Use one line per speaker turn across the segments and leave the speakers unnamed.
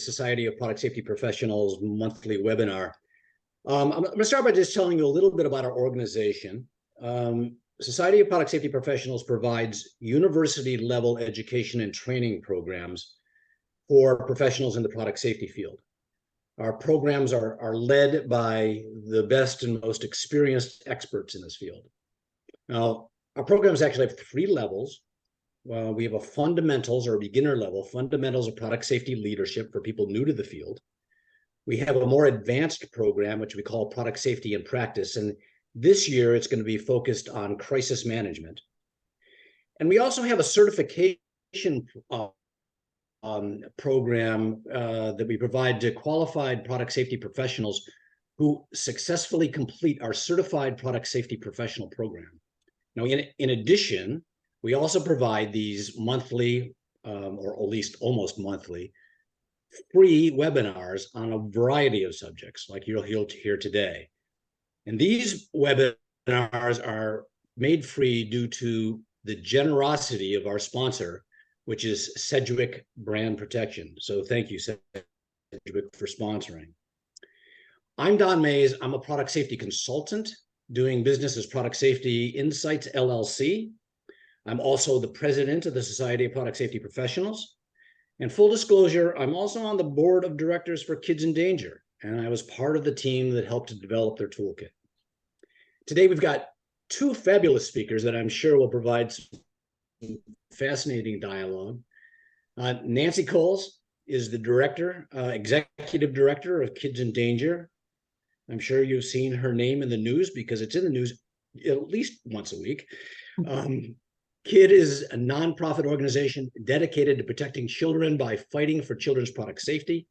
Society of Product Safety Professionals monthly webinar. I'm going to start by just telling you a little bit about our organization. Society of Product Safety Professionals provides university-level education and training programs for professionals in the product safety field. Our programs are led by the best and most experienced experts in this field. Now, our programs actually have three levels. We have a fundamentals or beginner level, fundamentals of product safety leadership for people new to the field. We have a more advanced program, which we call product safety in practice. And this year, it's going to be focused on crisis management. And we also have a certification program that we provide to qualified product safety professionals who successfully complete our certified product safety professional program. Now, in addition, we also provide these monthly, or at least almost monthly, free webinars on a variety of subjects, like you'll hear today. And these webinars are made free due to the generosity of our sponsor, which is Sedgwick Brand Protection. So thank you, Sedgwick, for sponsoring. I'm Don Mays. I'm a product safety consultant doing business as Product Safety Insights, LLC. I'm also the president of the Society of Product Safety Professionals. And full disclosure, I'm also on the board of directors for Kids in Danger, and I was part of the team that helped to develop their toolkit. Today, we've got two fabulous speakers that I'm sure will provide some fascinating dialogue. Nancy Coles is the director, executive director of Kids in Danger. I'm sure you've seen her name in the news because it's in the news at least once a week. KID is a nonprofit organization dedicated to protecting children by fighting for children's product safety.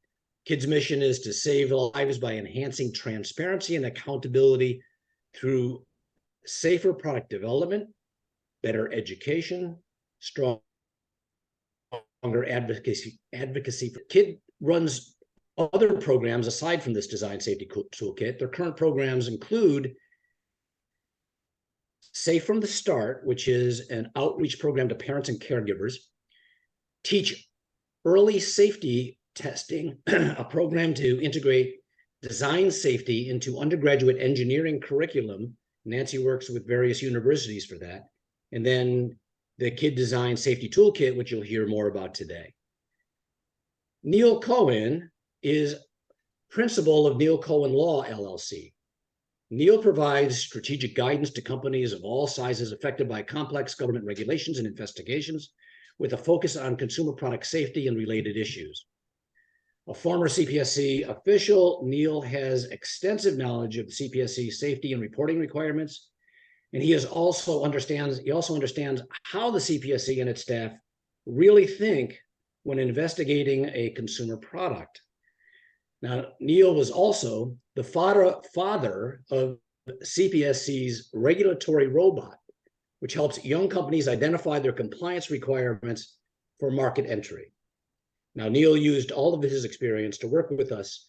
KID's mission is to save lives by enhancing transparency and accountability through safer product development, better education, stronger advocacy. KID runs other programs aside from this design safety toolkit. Their current programs include Safe from the Start, which is an outreach program to parents and caregivers, Teach Early Safety Testing, a program to integrate design safety into undergraduate engineering curriculum. Nancy works with various universities for that. And then the KID Design Safety Toolkit, which you'll hear more about today. Neil Cohen is principal of Neil Cohen Law, LLC. Neil provides strategic guidance to companies of all sizes affected by complex government regulations and investigations, with a focus on consumer product safety and related issues. A former CPSC official, Neil has extensive knowledge of the CPSC safety and reporting requirements, and he also understands how the CPSC and its staff really think when investigating a consumer product. Now, Neil was also the father of CPSC's regulatory robot, which helps young companies identify their compliance requirements for market entry. Now, Neil used all of his experience to work with us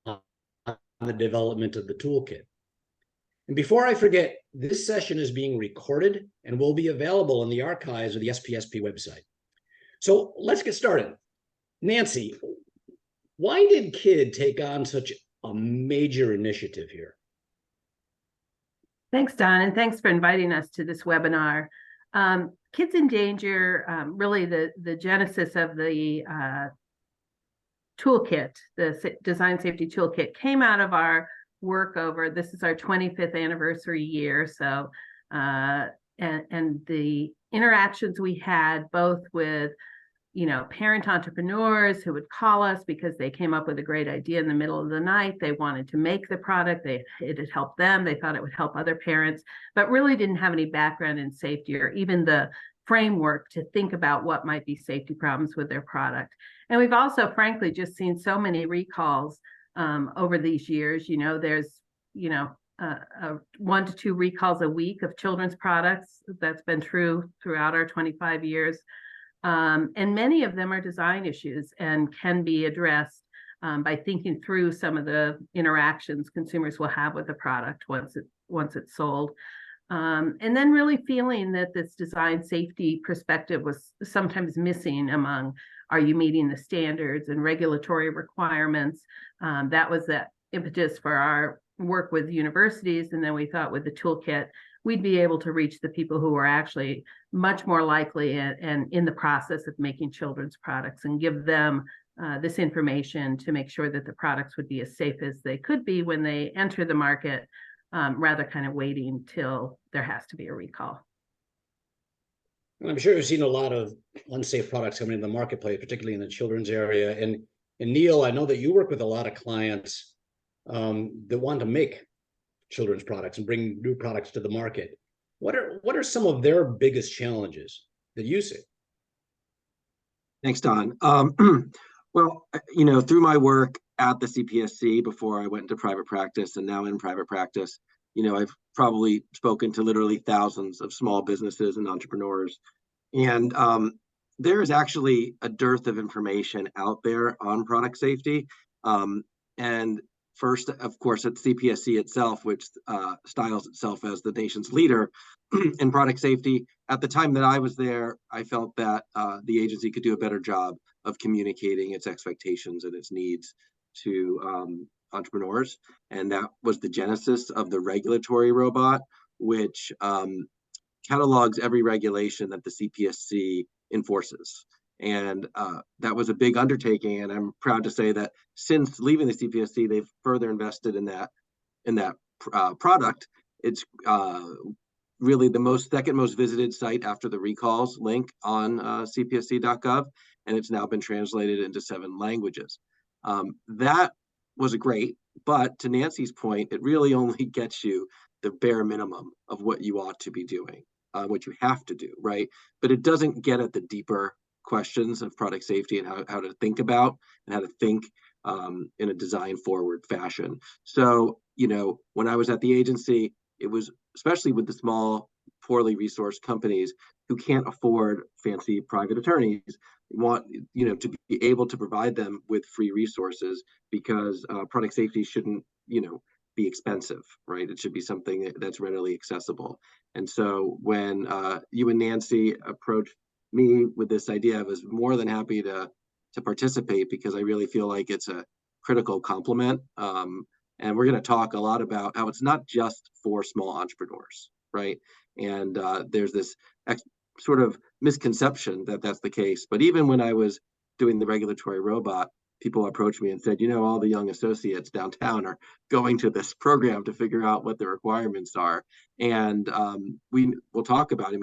on the development of the toolkit. And before I forget, this session is being recorded and will be available in the archives of the SPSP website. So let's get started. Nancy, why did KID take on such a major initiative here?
Thanks, Don, and thanks for inviting us to this webinar. Kids in Danger, really the genesis of the toolkit, the Design Safety Toolkit, came out of our work over, this is our 25th anniversary year, so, and the interactions we had both with parent entrepreneurs who would call us because they came up with a great idea in the middle of the night. They wanted to make the product. It had helped them. They thought it would help other parents, but really didn't have any background in safety or even the framework to think about what might be safety problems with their product. And we've also, frankly, just seen so many recalls over these years. There's, 1 to 2 recalls a week of children's products. That's been true throughout our 25 years. And many of them are design issues and can be addressed by thinking through some of the interactions consumers will have with the product once it's sold. And then really feeling that this design safety perspective was sometimes missing among are you meeting the standards and regulatory requirements? That was the impetus for our work with universities. And then we thought with the toolkit, we'd be able to reach the people who are actually much more likely and in the process of making children's products, and give them this information to make sure that the products would be as safe as they could be when they enter the market, rather kind of waiting till there has to be a recall.
And I'm sure you've seen a lot of unsafe products coming into the marketplace, particularly in the children's area. And Neil, I know that you work with a lot of clients that want to make children's products and bring new products to the market. What are some of their biggest challenges that you see?
Thanks, Don. Well, through my work at the CPSC before I went into private practice and now in private practice, I've probably spoken to literally thousands of small businesses and entrepreneurs. And there is actually a dearth of information out there on product safety. And first, of course, at CPSC itself, which styles itself as the nation's leader in product safety. At the time that I was there, I felt that the agency could do a better job of communicating its expectations and its needs to entrepreneurs. And that was the genesis of the regulatory robot, which catalogs every regulation that the CPSC enforces. And that was a big undertaking. And I'm proud to say that since leaving the CPSC, they've further invested in that product. It's really the second most visited site after the recalls link on cpsc.gov, and it's now been translated into 7 languages. That was great, but to Nancy's point, it really only gets you the bare minimum of what you ought to be doing, what you have to do, right? But it doesn't get at the deeper questions of product safety and how to think about and how to think in a design forward fashion. So, when I was at the agency, it was especially with the small, poorly resourced companies who can't afford fancy private attorneys, want to be able to provide them with free resources, because product safety shouldn't be expensive, right? It should be something that's readily accessible. And so when you and Nancy approached me with this idea, I was more than happy to participate, because I really feel like it's a critical complement. And we're going to talk a lot about how it's not just for small entrepreneurs, right? And there's this sort of misconception that that's the case. But even when I was doing the regulatory robot, people approached me and said, all the young associates downtown are going to this program to figure out what the requirements are. And we'll talk about,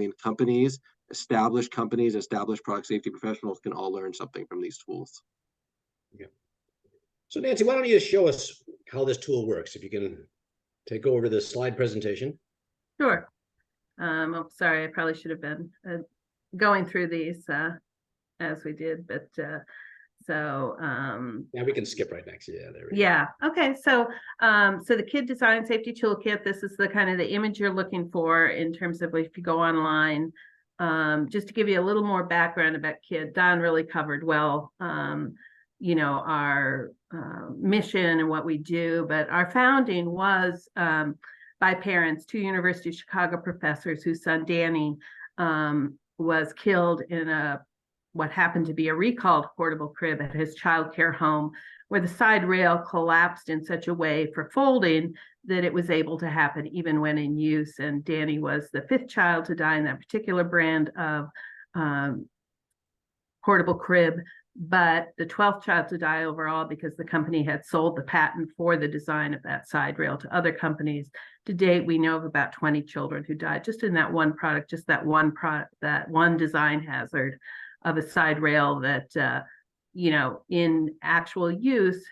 established companies, established product safety professionals can all learn something from these tools.
Yeah. So Nancy, why don't you show us how this tool works? If you can take over the slide presentation.
Sure. I'm sorry, I probably should have been going through these as we did, but
yeah, we can skip right next. Yeah, there we go.
Yeah. Okay. So the KID Design Safety Toolkit, this is the kind of the image you're looking for in terms of if you go online. Just to give you a little more background about KID, Don really covered well, our mission and what we do, but our founding was by parents, 2 University of Chicago professors whose son Danny was killed in what happened to be a recalled portable crib at his childcare home, where the side rail collapsed in such a way for folding that it was able to happen even when in use. And Danny was the 5th child to die in that particular brand of portable crib, but the 12th child to die overall, because the company had sold the patent for the design of that side rail to other companies. To date, we know of about 20 children who died just in that one product, just that one product, that one design hazard of a side rail that, in actual use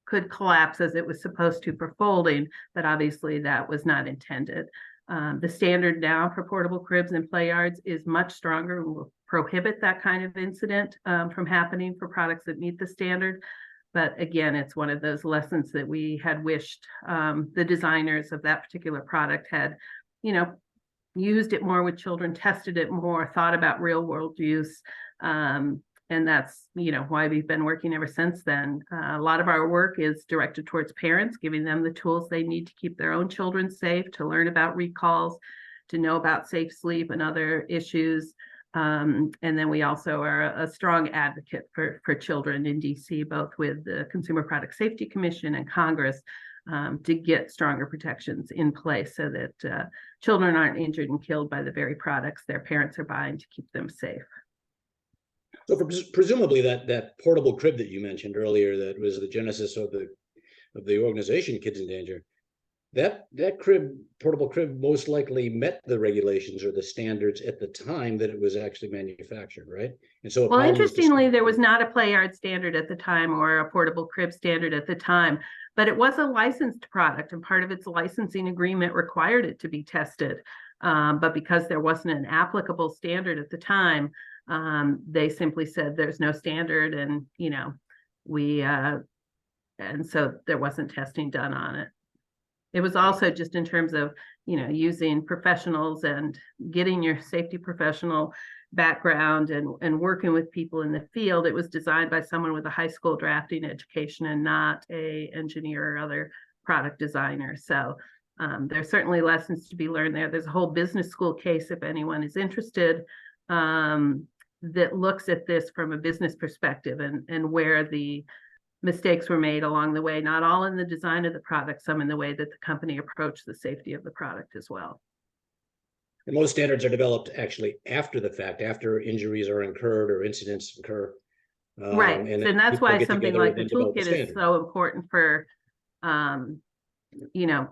could collapse as it was supposed to for folding, but obviously that was not intended. The standard now for portable cribs and play yards is much stronger and will prohibit that kind of incident from happening for products that meet the standard. But again, it's one of those lessons that we had wished the designers of that particular product had, used it more with children, tested it more, thought about real world use. And that's, why we've been working ever since then. A lot of our work is directed towards parents, giving them the tools they need to keep their own children safe, to learn about recalls, to know about safe sleep and other issues. And then we also are a strong advocate for children in DC, both with the Consumer Product Safety Commission and Congress, to get stronger protections in place so that children aren't injured and killed by the very products their parents are buying to keep them safe.
So presumably that portable crib that you mentioned earlier, that was the genesis of the organization Kids in Danger, that portable crib most likely met the regulations or the standards at the time that it was actually manufactured, right? And so,
well, interestingly, there was not a play yard standard at the time or a portable crib standard at the time, but it was a licensed product, and part of its licensing agreement required it to be tested. But because there wasn't an applicable standard at the time, they simply said there's no standard, and and so there wasn't testing done on it. It was also just in terms of, using professionals and getting your safety professional background and working with people in the field. It was designed by someone with a high school drafting education and not an engineer or other product designer. So there's certainly lessons to be learned there. There's a whole business school case, if anyone is interested, that looks at this from a business perspective and where the mistakes were made along the way, not all in the design of the product, some in the way that the company approached the safety of the product as well.
And most standards are developed actually after the fact, after injuries are incurred or incidents occur.
Right, and that's why something like the toolkit is so important for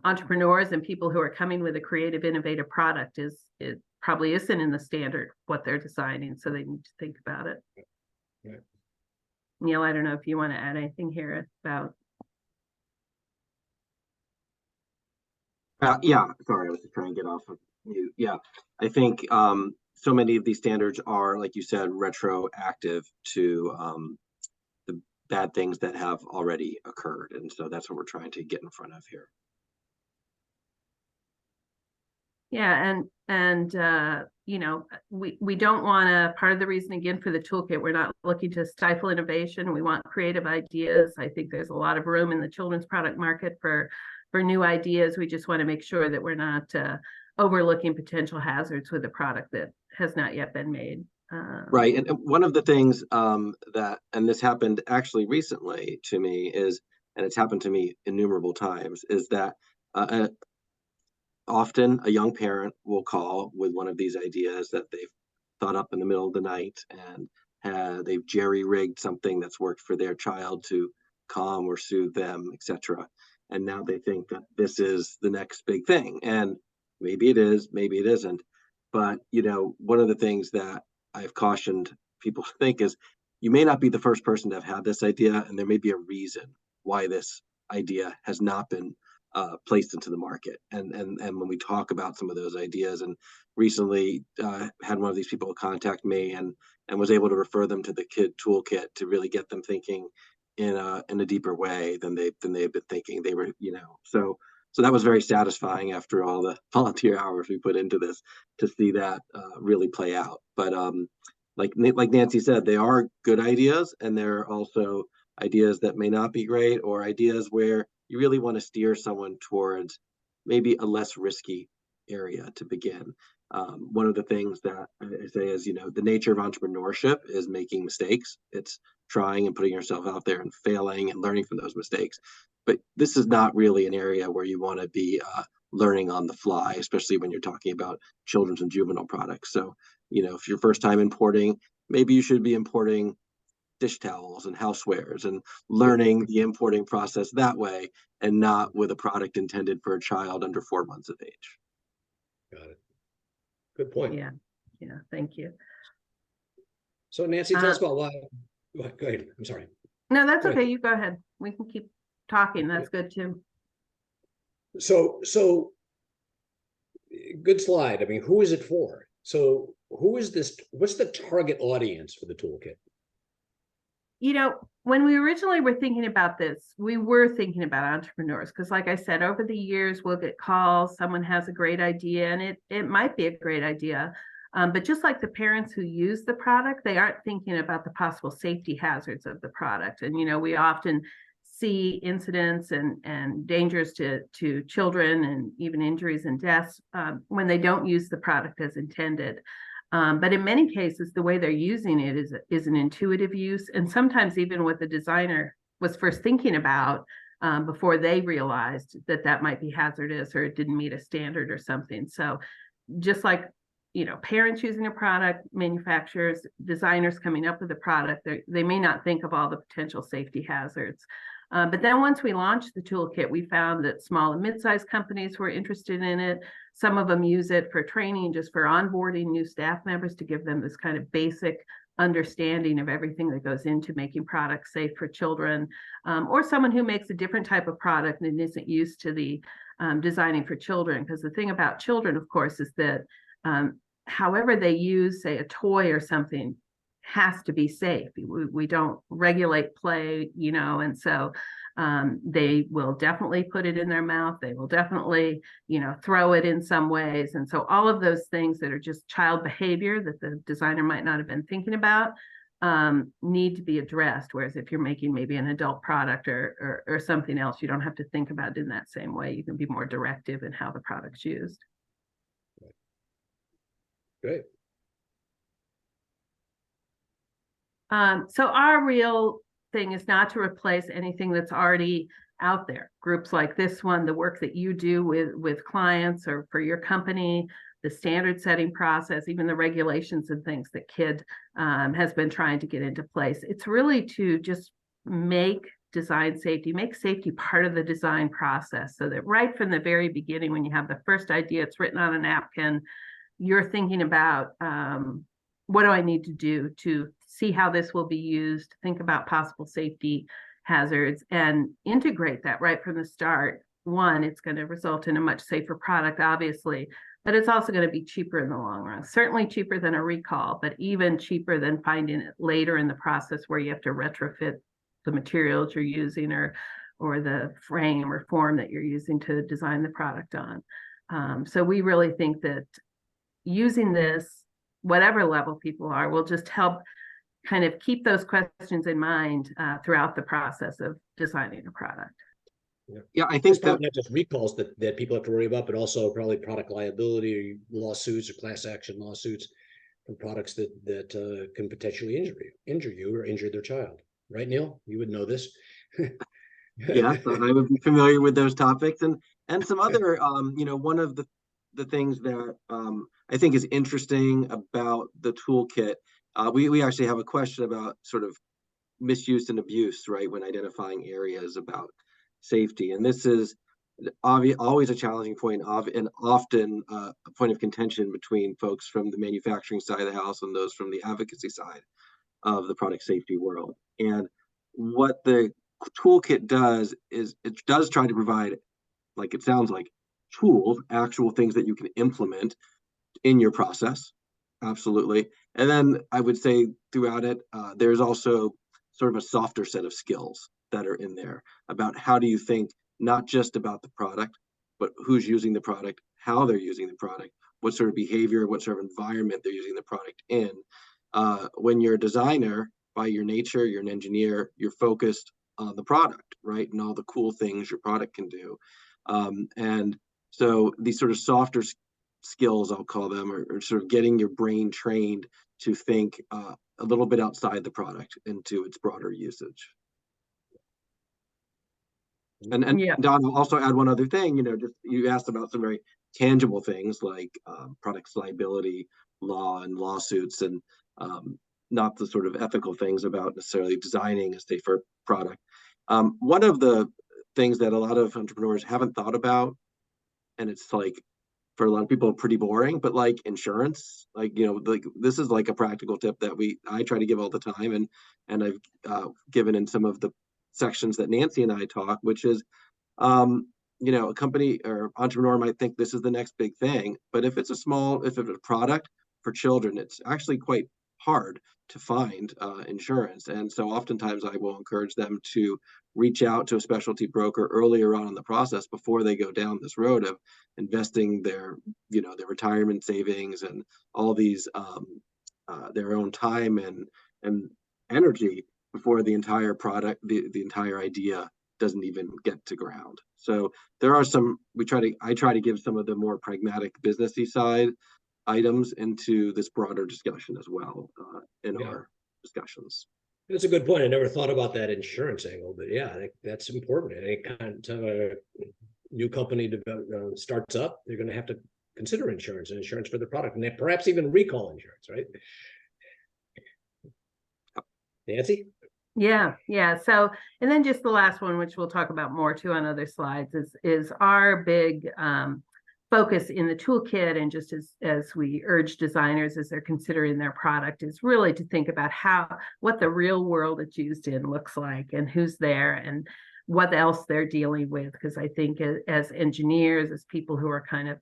entrepreneurs and people who are coming with a creative, innovative product. It probably isn't in the standard what they're designing, so they need to think about it.
Right.
Neil, I don't know if you want to add anything here about.
Yeah, sorry, I was just trying to get off of mute. Yeah, I think so many of these standards are, like you said, retroactive to the bad things that have already occurred. And so that's what we're trying to get in front of here.
Yeah, and we don't want to, part of the reason again for the toolkit, we're not looking to stifle innovation. We want creative ideas. I think there's a lot of room in the children's product market for new ideas. We just want to make sure that we're not overlooking potential hazards with a product that has not yet been made.
Right, and one of the things and this happened actually recently to me and it's happened to me innumerable times, is that often a young parent will call with one of these ideas that they've thought up in the middle of the night, and they've jerry-rigged something that's worked for their child to calm or soothe them, etc. And now they think that this is the next big thing. And maybe it is, maybe it isn't. But, one of the things that I've cautioned people to think is you may not be the first person to have had this idea, and there may be a reason why this idea has not been placed into the market. And when we talk about some of those ideas, and recently had one of these people contact me and was able to refer them to the KID Toolkit to really get them thinking in a deeper way than they've been thinking. They were, so that was very satisfying after all the volunteer hours we put into this to see that really play out. But like Nancy said, they are good ideas, and there are also ideas that may not be great, or ideas where you really want to steer someone towards maybe a less risky area to begin. One of the things that I say is, the nature of entrepreneurship is making mistakes. It's trying and putting yourself out there and failing and learning from those mistakes. But this is not really an area where you want to be learning on the fly, especially when you're talking about children's and juvenile products. So, if you're first time importing, maybe you should be importing dish towels and housewares and learning the importing process that way, and not with a product intended for a child under 4 months of age.
Got it. Good point.
Yeah, thank you.
So Nancy, tell us about why. Go ahead. I'm sorry.
No, that's okay. You go ahead. We can keep talking. That's good too.
So good slide. I mean, who is it for? So who is this? What's the target audience for the toolkit?
When we originally were thinking about this, we were thinking about entrepreneurs, because like I said, over the years, we'll get calls, someone has a great idea, and it might be a great idea. But just like the parents who use the product, they aren't thinking about the possible safety hazards of the product. And, we often see incidents and dangers to children, and even injuries and deaths when they don't use the product as intended. But in many cases, the way they're using it is an intuitive use, and sometimes even what the designer was first thinking about before they realized that that might be hazardous or it didn't meet a standard or something. So just like, parents using a product, manufacturers, designers coming up with a product, they may not think of all the potential safety hazards. But then once we launched the toolkit, we found that small and mid-sized companies were interested in it. Some of them use it for training, just for onboarding new staff members to give them this kind of basic understanding of everything that goes into making products safe for children, or someone who makes a different type of product and isn't used to the designing for children. Because the thing about children, of course, is that however they use, say, a toy or something, has to be safe. We don't regulate play, and so they will definitely put it in their mouth. They will definitely, throw it in some ways. And so all of those things that are just child behavior that the designer might not have been thinking about need to be addressed. Whereas if you're making maybe an adult product or something else, you don't have to think about it in that same way. You can be more directive in how the product's used.
Great.
So our real thing is not to replace anything that's already out there. Groups like this one, the work that you do with clients or for your company, the standard setting process, even the regulations and things that KID has been trying to get into place. It's really to just make safety part of the design process, so that right from the very beginning, when you have the first idea, it's written on a napkin, you're thinking about what do I need to do to see how this will be used, think about possible safety hazards, and integrate that right from the start. One, it's going to result in a much safer product, obviously, but it's also going to be cheaper in the long run. Certainly cheaper than a recall, but even cheaper than finding it later in the process where you have to retrofit the materials you're using or the frame or form that you're using to design the product on. So we really think that using this, whatever level people are, will just help kind of keep those questions in mind throughout the process of designing a product.
Yeah, I think
that not just recalls that people have to worry about, but also probably product liability lawsuits or class action lawsuits from products that can potentially injure you or injure their child. Right, Neil? You would know this.
Yes, I would be familiar with those topics and some other. One of the things that I think is interesting about the toolkit. We actually have a question about sort of misuse and abuse, right, when identifying areas about safety. And this is always a challenging point and often a point of contention between folks from the manufacturing side of the house and those from the advocacy side of the product safety world. And what the toolkit does is it does try to provide, like it sounds like, tools, actual things that you can implement in your process. Absolutely. And then I would say throughout it, there's also sort of a softer set of skills that are in there about how do you think not just about the product, but who's using the product, how they're using the product, what sort of behavior, what sort of environment they're using the product in. When you're a designer, by your nature, you're an engineer, you're focused on the product, right? And all the cool things your product can do. And so these sort of softer skills, I'll call them, are sort of getting your brain trained to think a little bit outside the product into its broader usage. And yeah. Don, I'll also add one other thing, just you asked about some very tangible things like products liability law and lawsuits and not the sort of ethical things about necessarily designing a safer product. One of the things that a lot of entrepreneurs haven't thought about, and it's like for a lot of people pretty boring, but like insurance, like this is like a practical tip that I try to give all the time, and I've given in some of the sections that Nancy and I talk, which is a company or entrepreneur might think this is the next big thing, but if it's a product for children, it's actually quite hard to find insurance. And so oftentimes I will encourage them to reach out to a specialty broker earlier on in the process before they go down this road of investing their retirement savings and all these their own time and energy before the entire product, the entire idea doesn't even get to ground. So there are some, I try to give some of the more pragmatic businessy side items into this broader discussion as well in
Yeah.
our discussions.
That's a good point. I never thought about that insurance angle, but yeah, that's important. Any kind of a new company starts up, they're going to have to consider insurance and insurance for the product, and perhaps even recall insurance, right? Nancy?
Yeah, yeah. So, and then just the last one, which we'll talk about more too on other slides, is our big focus in the toolkit, and just as we urge designers as they're considering their product, is really to think about what the real world it's used in looks like, and who's there, and what else they're dealing with. Because I think as engineers, as people who are kind of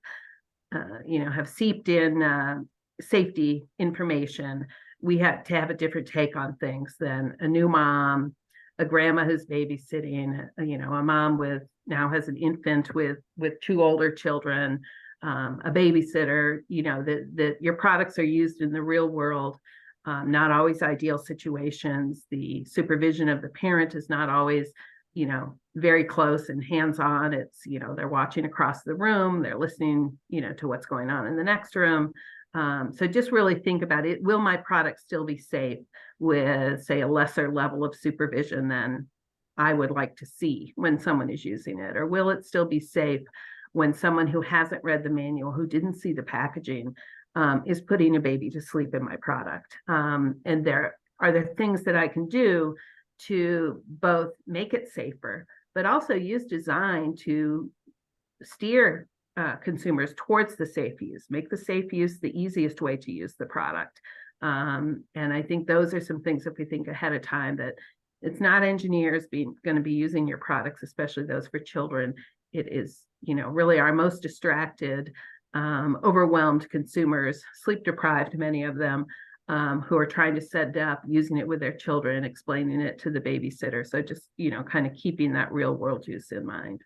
have seeped in safety information, we have to have a different take on things than a new mom, a grandma who's babysitting, a mom now has an infant with two older children, a babysitter. That your products are used in the real world, not always ideal situations. The supervision of the parent is not always very close and hands-on. It's they're watching across the room, they're listening to what's going on in the next room. So just really think about it. Will my product still be safe with, say, a lesser level of supervision than I would like to see when someone is using it? Or will it still be safe when someone who hasn't read the manual, who didn't see the packaging, is putting a baby to sleep in my product? And are there things that I can do to both make it safer, but also use design to steer consumers towards the safe use, make the safe use the easiest way to use the product. And I think those are some things, if we think ahead of time, that it's not engineers going to be using your products, especially those for children. It is, really our most distracted, overwhelmed consumers, sleep deprived, many of them, who are trying to set up using it with their children, explaining it to the babysitter. So just, kind of keeping that real world use in mind.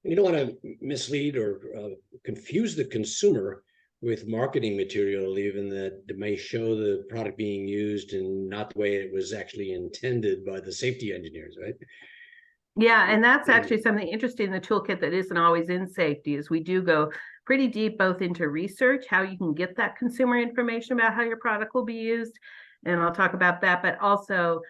You don't want to mislead or confuse the consumer with marketing material, even that may show the product being used and not the way it was actually intended by the safety engineers, right?
Yeah, and that's actually something interesting in the toolkit that isn't always in safety, is we do go pretty deep both into research, how you can get that consumer information about how your product will be used, and I'll talk about that, but also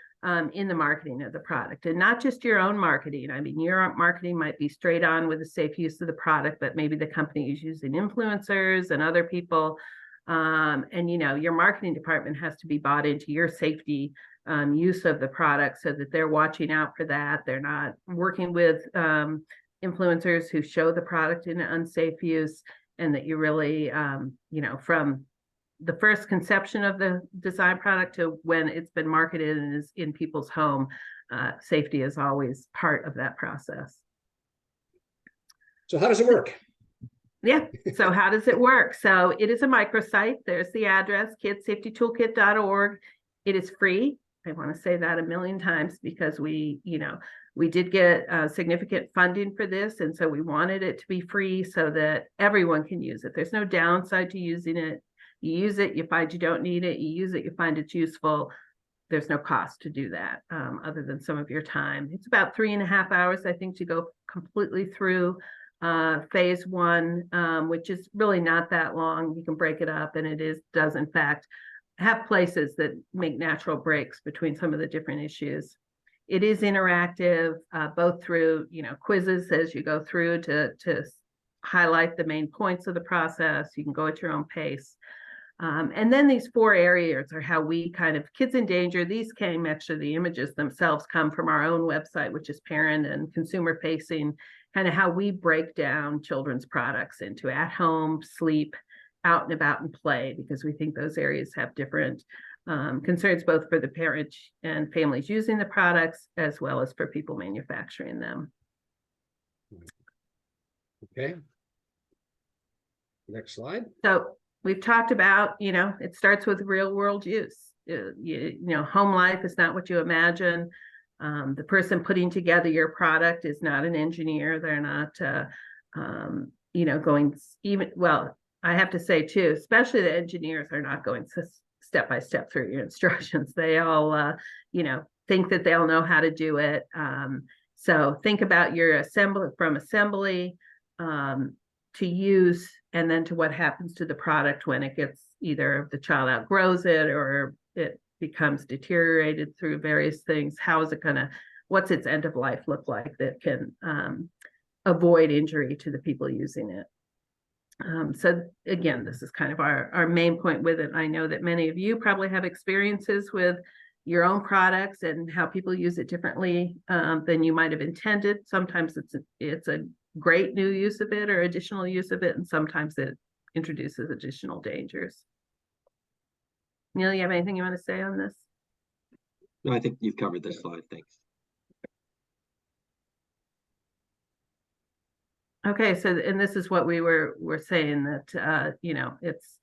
in the marketing of the product, and not just your own marketing. I mean, your marketing might be straight on with the safe use of the product, but maybe the company is using influencers and other people. And your marketing department has to be bought into your safety use of the product, so that they're watching out for that. They're not working with influencers who show the product in an unsafe use, and that you really, from the first conception of the design product to when it's been marketed and is in people's home, safety is always part of that process.
So how does it work?
Yeah, so how does it work? So it is a microsite. There's the address, kidsafetytoolkit.org. It is free. I want to say that a million times, because we did get significant funding for this, and so we wanted it to be free so that everyone can use it. There's no downside to using it. You use it, you find you don't need it. You use it, you find it's useful. There's no cost to do that, other than some of your time. It's about 3.5 hours, I think, to go completely through phase one, which is really not that long. You can break it up, and it does in fact have places that make natural breaks between some of the different issues. It is interactive, both through quizzes as you go through to highlight the main points of the process. You can go at your own pace. And then these 4 areas are how we Kids in Danger. These came, actually, the images themselves come from our own website, which is parent and consumer facing, kind of how we break down children's products into at home, sleep, out and about, and play, because we think those areas have different concerns, both for the parent and families using the products, as well as for people manufacturing them.
Okay. Next slide.
So we've talked about, it starts with real world use. Home life is not what you imagine. The person putting together your product is not an engineer. They're not, going even, well, I have to say too, especially the engineers are not going step by step through your instructions. They all, think that they'll know how to do it. So think about your assembly, to use, and then to what happens to the product when it gets, either the child outgrows it or it becomes deteriorated through various things. How is it gonna, what's its end of life look like that can avoid injury to the people using it? So again, this is kind of our main point with it. I know that many of you probably have experiences with your own products and how people use it differently than you might have intended. Sometimes it's a great new use of it or additional use of it, and sometimes it introduces additional dangers. Neil, you have anything you want to say on this?
No, I think you've covered this slide. Thanks.
Okay, so, and this is what we were saying, that you know, it's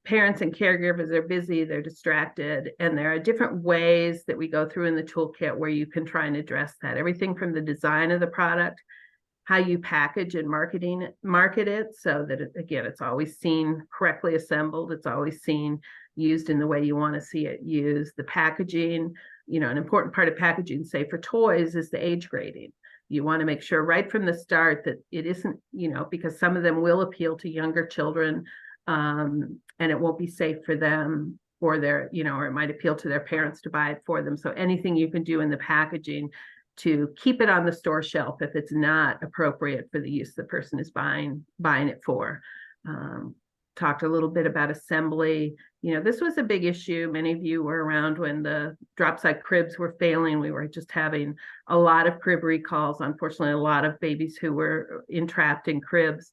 parents and caregivers, they're busy, they're distracted, and there are different ways that we go through in the toolkit where you can try and address that. Everything from the design of the product, how you package and market it, so that again, it's always seen correctly assembled, it's always seen used in the way you want to see it used. The packaging, you know, an important part of packaging, say for toys, is the age grading. You want to make sure right from the start that it isn't, you know, because some of them will appeal to younger children, and it won't be safe for them, or their, you know, or it might appeal to their parents to buy it for them. So anything you can do in the packaging to keep it on the store shelf if it's not appropriate for the use the person is buying it for. Talked a little bit about assembly. You know, this was a big issue. Many of you were around when the drop side cribs were failing. We were just having a lot of crib recalls. Unfortunately, a lot of babies who were entrapped in cribs.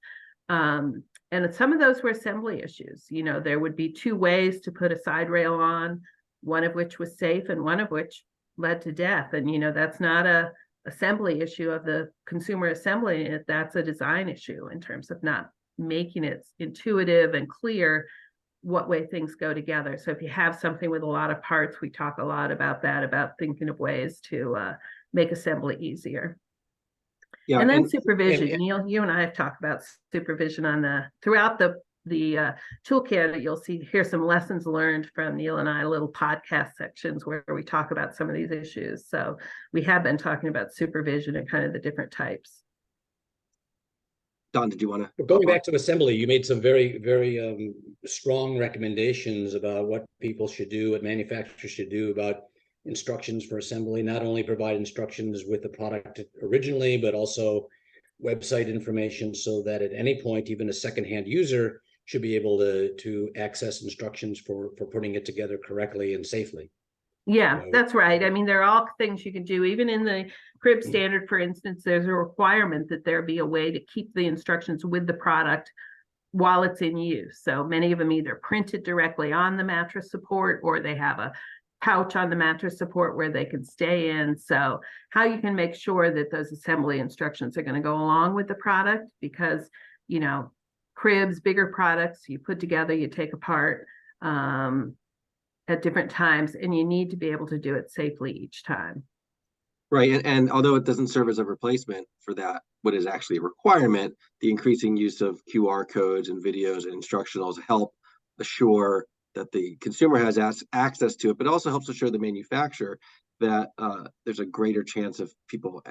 And some of those were assembly issues. You know, there would be two ways to put a side rail on, one of which was safe and one of which led to death. And, you know, that's not a assembly issue of the consumer assembling it. That's a design issue in terms of not making it intuitive and clear what way things go together. So if you have something with a lot of parts, we talk a lot about that, about thinking of ways to make assembly easier. Yeah, and then supervision. Neil, you and I have talked about supervision on throughout the toolkit. You'll hear some lessons learned from Neil and I, little podcast sections where we talk about some of these issues. So we have been talking about supervision and kind of the different types.
Don, did you want to?
Going back to assembly, you made some very, very strong recommendations about what people should do, what manufacturers should do about instructions for assembly. Not only provide instructions with the product originally, but also website information, so that at any point, even a secondhand user should be able to access instructions for putting it together correctly and safely.
Yeah, that's right. I mean, there are all things you can do. Even in the crib standard, for instance, there's a requirement that there be a way to keep the instructions with the product while it's in use. So many of them either printed directly on the mattress support, or they have a pouch on the mattress support where they can stay in. So how you can make sure that those assembly instructions are going to go along with the product, because, you know, cribs, bigger products, you put together, you take apart at different times, and you need to be able to do it safely each time.
Right, and although it doesn't serve as a replacement for that, what is actually a requirement, the increasing use of QR codes and videos and instructionals help assure that the consumer has access to it, but also helps assure the manufacturer that there's a greater chance of people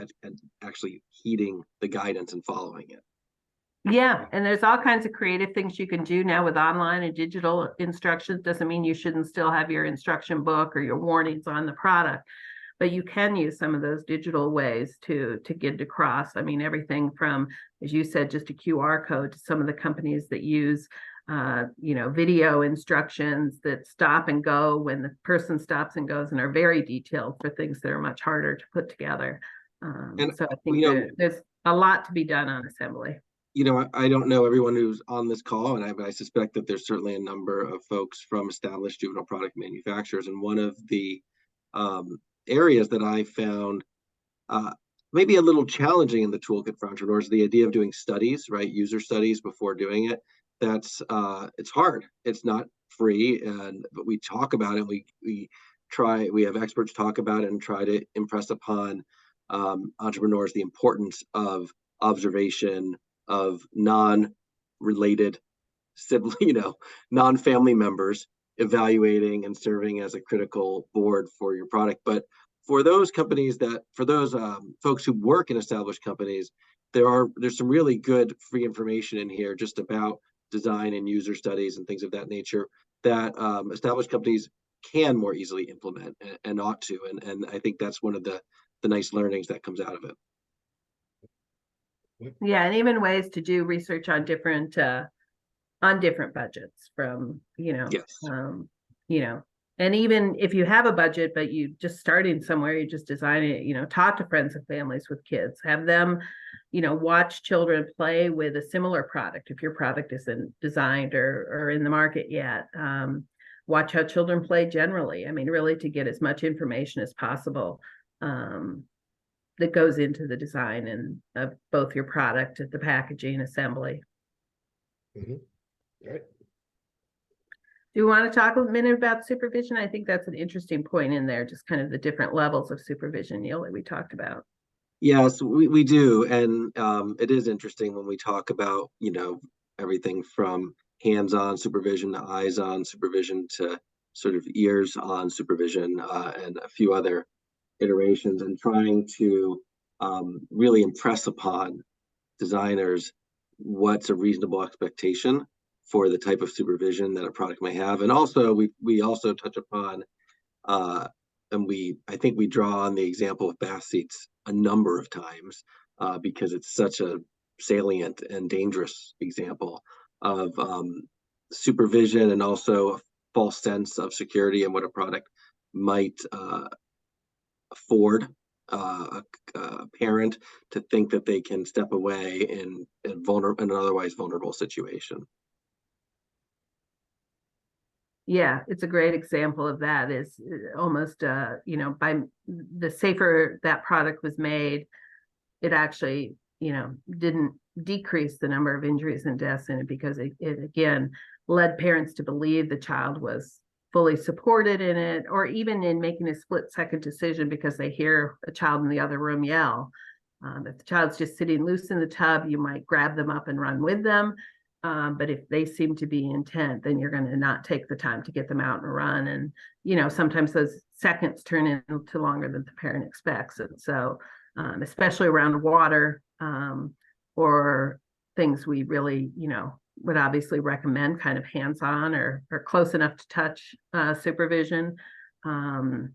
actually heeding the guidance and following it.
Yeah, and there's all kinds of creative things you can do now with online and digital instructions. Doesn't mean you shouldn't still have your instruction book or your warnings on the product, but you can use some of those digital ways to get across. I mean, everything from, as you said, just a QR code, to some of the companies that use you know, video instructions that stop and go when the person stops and goes, and are very detailed for things that are much harder to put together. So I think there's a lot to be done on assembly.
You know, I don't know everyone who's on this call, and I suspect that there's certainly a number of folks from established juvenile product manufacturers. And one of the areas that I found maybe a little challenging in the toolkit for entrepreneurs is the idea of doing studies, right? User studies before doing it. That's it's hard. It's not free, but we talk about it. We have experts talk about it and try to impress upon entrepreneurs the importance of observation of non-related sibling, you know, non-family members evaluating and serving as a critical board for your product. But for those companies for those folks who work in established companies, there's some really good free information in here just about design and user studies and things of that nature that established companies can more easily implement and ought to. And I think that's one of the nice learnings that comes out of it.
Yeah, and even ways to do research on different budgets from,
Yes.
And even if you have a budget, but you just starting somewhere, you just design it, talk to friends and families with kids, have them, watch children play with a similar product. If your product isn't designed or in the market yet, watch how children play generally. I mean, really to get as much information as possible that goes into the design and of both your product, the packaging, assembly.
Mm-hmm. All right.
Do you want to talk a minute about supervision? I think that's an interesting point in there, just kind of the different levels of supervision, Neil, that we talked about.
Yes, we do. And it is interesting when we talk about, everything from hands-on supervision to eyes-on supervision to sort of ears-on supervision and a few other iterations, and trying to really impress upon designers what's a reasonable expectation for the type of supervision that a product may have. And also we also touch upon and I think we draw on the example of bath seats a number of times because it's such a salient and dangerous example of supervision and also a false sense of security and what a product might afford a parent to think that they can step away in an otherwise vulnerable situation.
Yeah, it's a great example of that. Is almost by the safer that product was made, it actually didn't decrease the number of injuries and deaths in it, because it again led parents to believe the child was fully supported in it, or even in making a split-second decision because they hear a child in the other room yell. If the child's just sitting loose in the tub, you might grab them up and run with them. But if they seem to be intent, then you're going to not take the time to get them out and run. And, sometimes those seconds turn into longer than the parent expects. And so, especially around water or things we really, would obviously recommend kind of hands-on or close enough to touch supervision.
And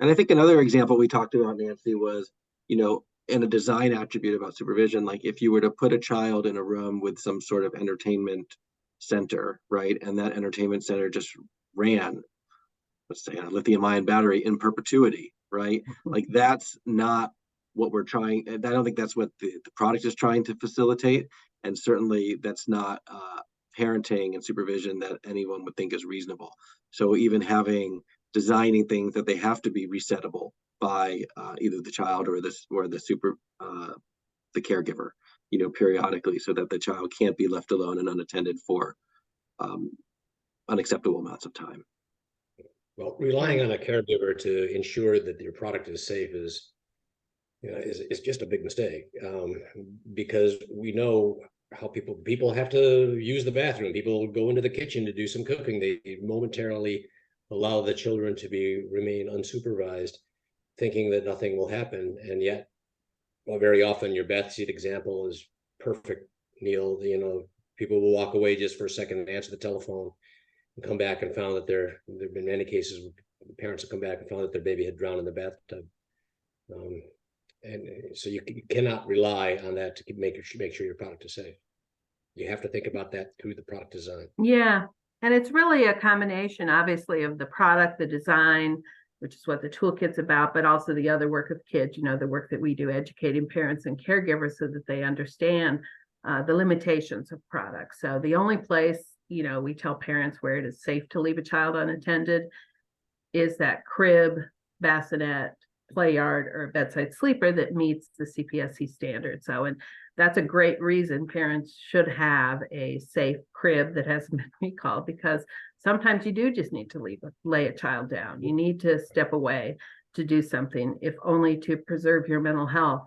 I think another example we talked about, Nancy, was, in a design attribute about supervision, like if you were to put a child in a room with some sort of entertainment center, right, and that entertainment center just ran, let's say, a lithium-ion battery in perpetuity, right? Like that's not what we're trying. I don't think that's what the product is trying to facilitate, and certainly that's not parenting and supervision that anyone would think is reasonable. So even designing things that they have to be resettable by either the child or the caregiver, periodically, so that the child can't be left alone and unattended for unacceptable amounts of time.
Well, relying on a caregiver to ensure that your product is safe is just a big mistake, because we know how people have to use the bathroom. People go into the kitchen to do some cooking. They momentarily allow the children to remain unsupervised, thinking that nothing will happen. And yet, well, very often your bath seat example is perfect, Neil. People will walk away just for a second and answer the telephone and come back and found that there have been many cases where parents have come back and found that their baby had drowned in the bathtub. And so you cannot rely on that to make sure your product is safe. You have to think about that through the product design.
Yeah, and it's really a combination, obviously, of the product, the design, which is what the toolkit's about, but also the other work of KID, the work that we do educating parents and caregivers so that they understand the limitations of products. So the only place, we tell parents where it is safe to leave a child unattended is that crib, bassinet, play yard, or bedside sleeper that meets the CPSC standard. So, and that's a great reason parents should have a safe crib that hasn't been recalled, because sometimes you do just need to lay a child down. You need to step away to do something, if only to preserve your mental health,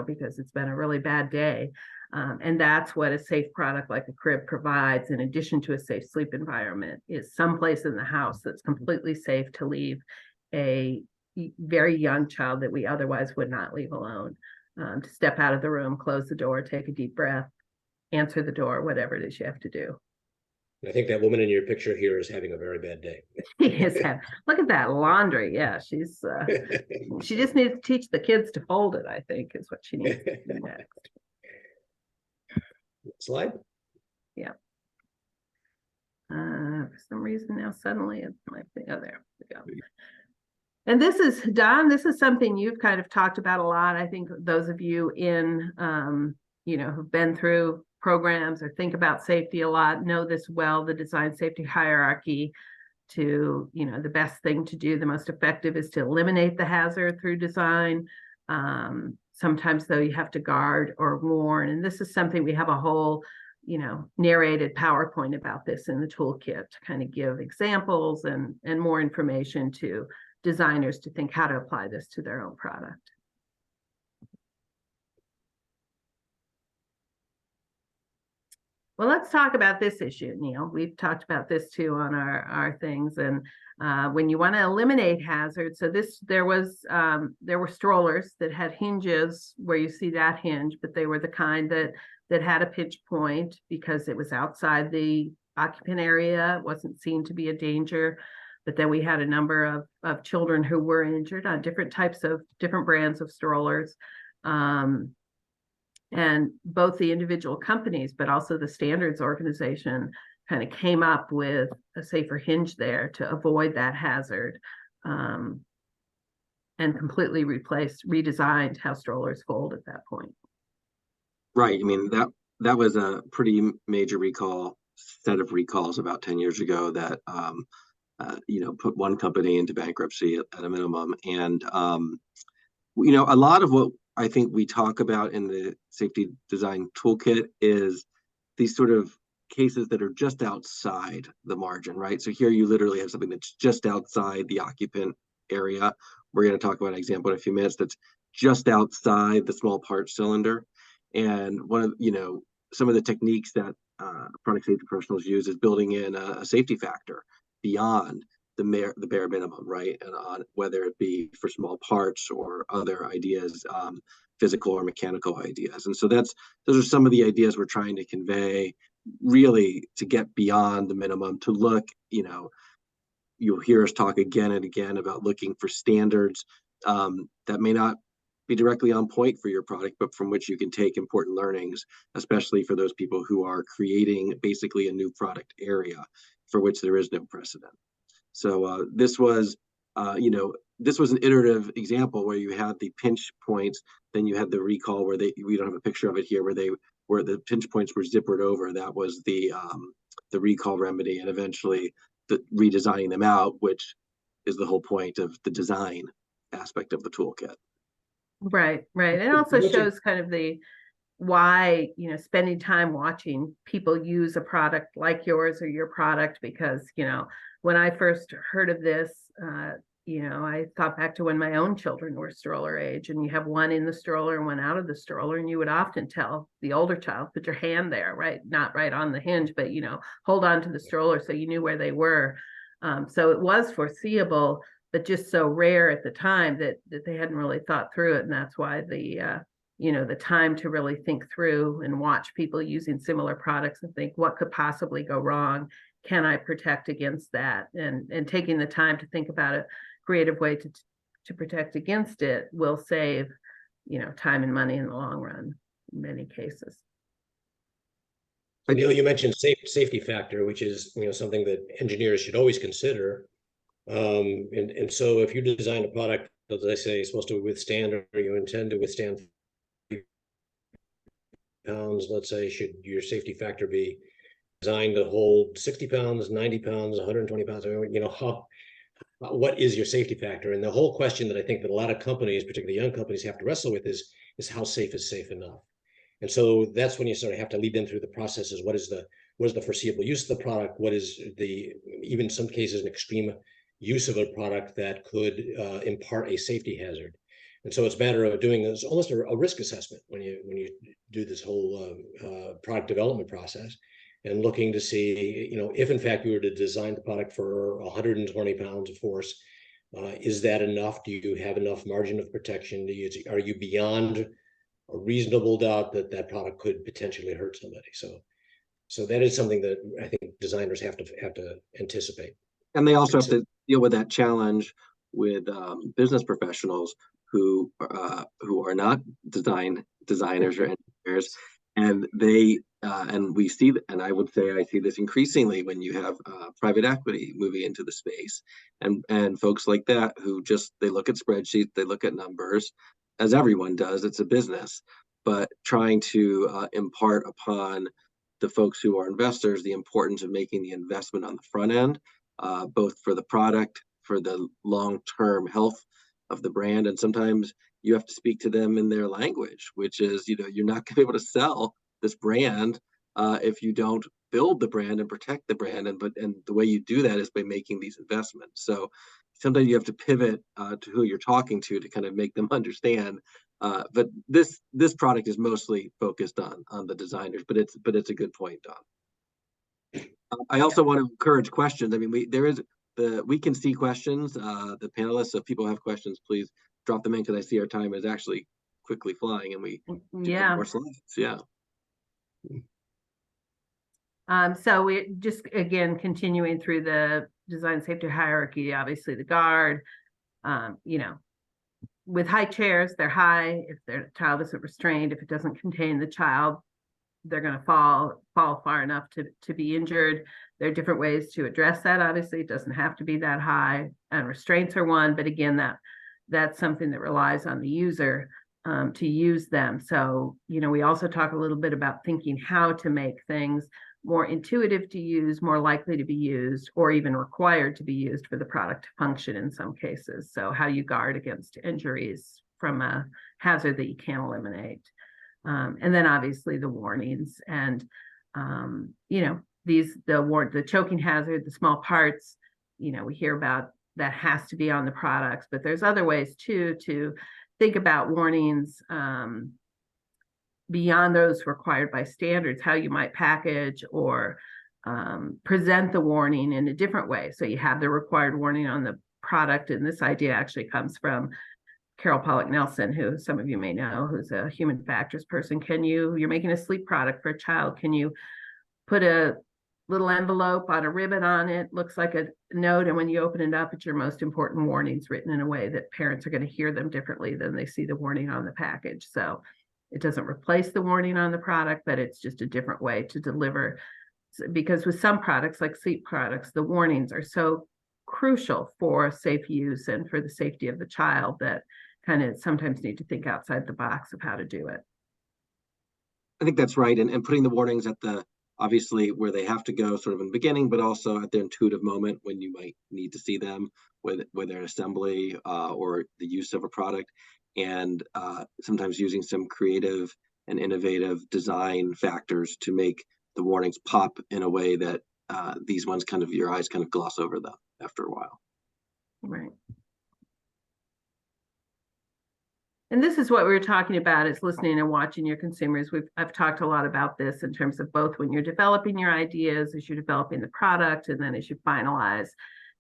because it's been a really bad day. And that's what a safe product like a crib provides, in addition to a safe sleep environment, is someplace in the house that's completely safe to leave a very young child that we otherwise would not leave alone. to step out of the room, close the door, take a deep breath, answer the door, whatever it is you have to do.
I think that woman in your picture here is having a very bad day.
Look at that laundry. Yeah, she's she just needs to teach the kids to fold it, I think, is what she needs to do next.
Slide.
Yeah. For some reason now suddenly it might be, oh, there we go. And this is, Don, this is something you've kind of talked about a lot. I think those of you in, who've been through programs or think about safety a lot know this well, the design safety hierarchy. To, the best thing to do, the most effective is to eliminate the hazard through design. Sometimes though you have to guard or warn. And this is something we have a whole, narrated PowerPoint about this in the toolkit to kind of give examples and more information to designers to think how to apply this to their own product. Well, let's talk about this issue, Neil. We've talked about this too on our things. And when you want to eliminate hazards, so there were strollers that had hinges where you see that hinge, but they were the kind that had a pinch point because it was outside the occupant area. It wasn't seen to be a danger. But then we had a number of children who were injured on different brands of strollers. And both the individual companies, but also the standards organization kind of came up with a safer hinge there to avoid that hazard, and completely redesigned how strollers fold at that point.
Right. I mean, that was a pretty major set of recalls about 10 years ago that, put one company into bankruptcy at a minimum. And, a lot of what I think we talk about in the safety design toolkit is these sort of cases that are just outside the margin, right? So here you literally have something that's just outside the occupant area. We're going to talk about an example in a few minutes that's just outside the small part cylinder. And one of, some of the techniques that product safety professionals use is building in a safety factor beyond the bare minimum, right? And on whether it be for small parts or other ideas, physical or mechanical ideas. And so those are some of the ideas we're trying to convey, really to get beyond the minimum, to look, you'll hear us talk again and again about looking for standards that may not be directly on point for your product, but from which you can take important learnings, especially for those people who are creating basically a new product area for which there is no precedent. So this was an iterative example where you had the pinch points, then you had the recall where we don't have a picture of it here, where the pinch points were zippered over. That was the recall remedy, and eventually redesigning them out, which is the whole point of the design aspect of the toolkit.
Right. It also shows kind of why, spending time watching people use a product like yours or your product, because, when I first heard of this, I thought back to when my own children were stroller age, and you have one in the stroller and one out of the stroller, and you would often tell the older child, put your hand there, right? Not right on the hinge, but, hold on to the stroller so you knew where they were. So it was foreseeable, but just so rare at the time that they hadn't really thought through it. And that's why the time to really think through and watch people using similar products and think, what could possibly go wrong? Can I protect against that? And taking the time to think about a creative way to protect against it will save, time and money in the long run in many cases.
Neil, you mentioned safety factor, which is something that engineers should always consider. And so if you design a product, as I say, is supposed to withstand, or you intend to withstand pounds, let's say, should your safety factor be designed to hold 60 pounds, 90 pounds, 120 pounds? What is your safety factor? And the whole question that I think that a lot of companies, particularly young companies, have to wrestle with is how safe is safe enough? And so that's when you sort of have to lead them through the processes. What is the foreseeable use of the product? What is even in some cases, an extreme use of a product that could impart a safety hazard? And so it's a matter of doing this almost a risk assessment when you do this whole product development process, and looking to see, if in fact you were to design the product for 120 pounds of force, is that enough? Do you have enough margin of protection? Are you beyond a reasonable doubt that that product could potentially hurt somebody. So that is something that I think designers have to anticipate.
And they also have to deal with that challenge with business professionals who are not designers or engineers, and we see, and I would say I see this increasingly when you have private equity moving into the space, and folks like that who just, they look at spreadsheets, they look at numbers, as everyone does. It's a business, but trying to impart upon the folks who are investors the importance of making the investment on the front end, both for the product, for the long-term health of the brand. And sometimes you have to speak to them in their language, which is, you're not going to be able to sell this brand if you don't build the brand and protect the brand. And the way you do that is by making these investments. So sometimes you have to pivot to who you're talking to kind of make them understand. But this product is mostly focused on the designers, but it's a good point, Don. I also want to encourage questions. I mean, we can see questions, the panelists. So if people have questions, please drop them in, because I see our time is actually quickly flying, and we do have more slides. Yeah.
So we just, again, continuing through the design safety hierarchy, obviously the guard, with high chairs, they're high. If their child isn't restrained, if it doesn't contain the child, they're going to fall far enough to be injured. There are different ways to address that. Obviously, it doesn't have to be that high, and restraints are one, but again, that's something that relies on the user to use them. So, we also talk a little bit about thinking how to make things more intuitive to use, more likely to be used, or even required to be used for the product to function in some cases. So how you guard against injuries from a hazard that you can't eliminate. And then obviously the warnings and, the choking hazard, the small parts, we hear about that has to be on the products, but there's other ways too to think about warnings beyond those required by standards, how you might package or present the warning in a different way. So you have the required warning on the product, and this idea actually comes from Carol Pollack Nelson, who some of you may know, who's a human factors person. You're making a sleep product for a child. Can you put a little envelope on a ribbon on it, looks like a note, and when you open it up, it's your most important warnings written in a way that parents are going to hear them differently than they see the warning on the package. So it doesn't replace the warning on the product, but it's just a different way to deliver. Because with some products, like sleep products, the warnings are so crucial for safe use and for the safety of the child that kind of sometimes need to think outside the box of how to do it.
I think that's right. And putting the warnings at obviously where they have to go sort of in the beginning, but also at the intuitive moment when you might need to see them, whether an assembly or the use of a product, and sometimes using some creative and innovative design factors to make the warnings pop in a way that these ones your eyes kind of gloss over them after a while.
Right. And this is what we were talking about, is listening and watching your consumers. I've talked a lot about this in terms of both when you're developing your ideas, as you're developing the product, and then as you finalize,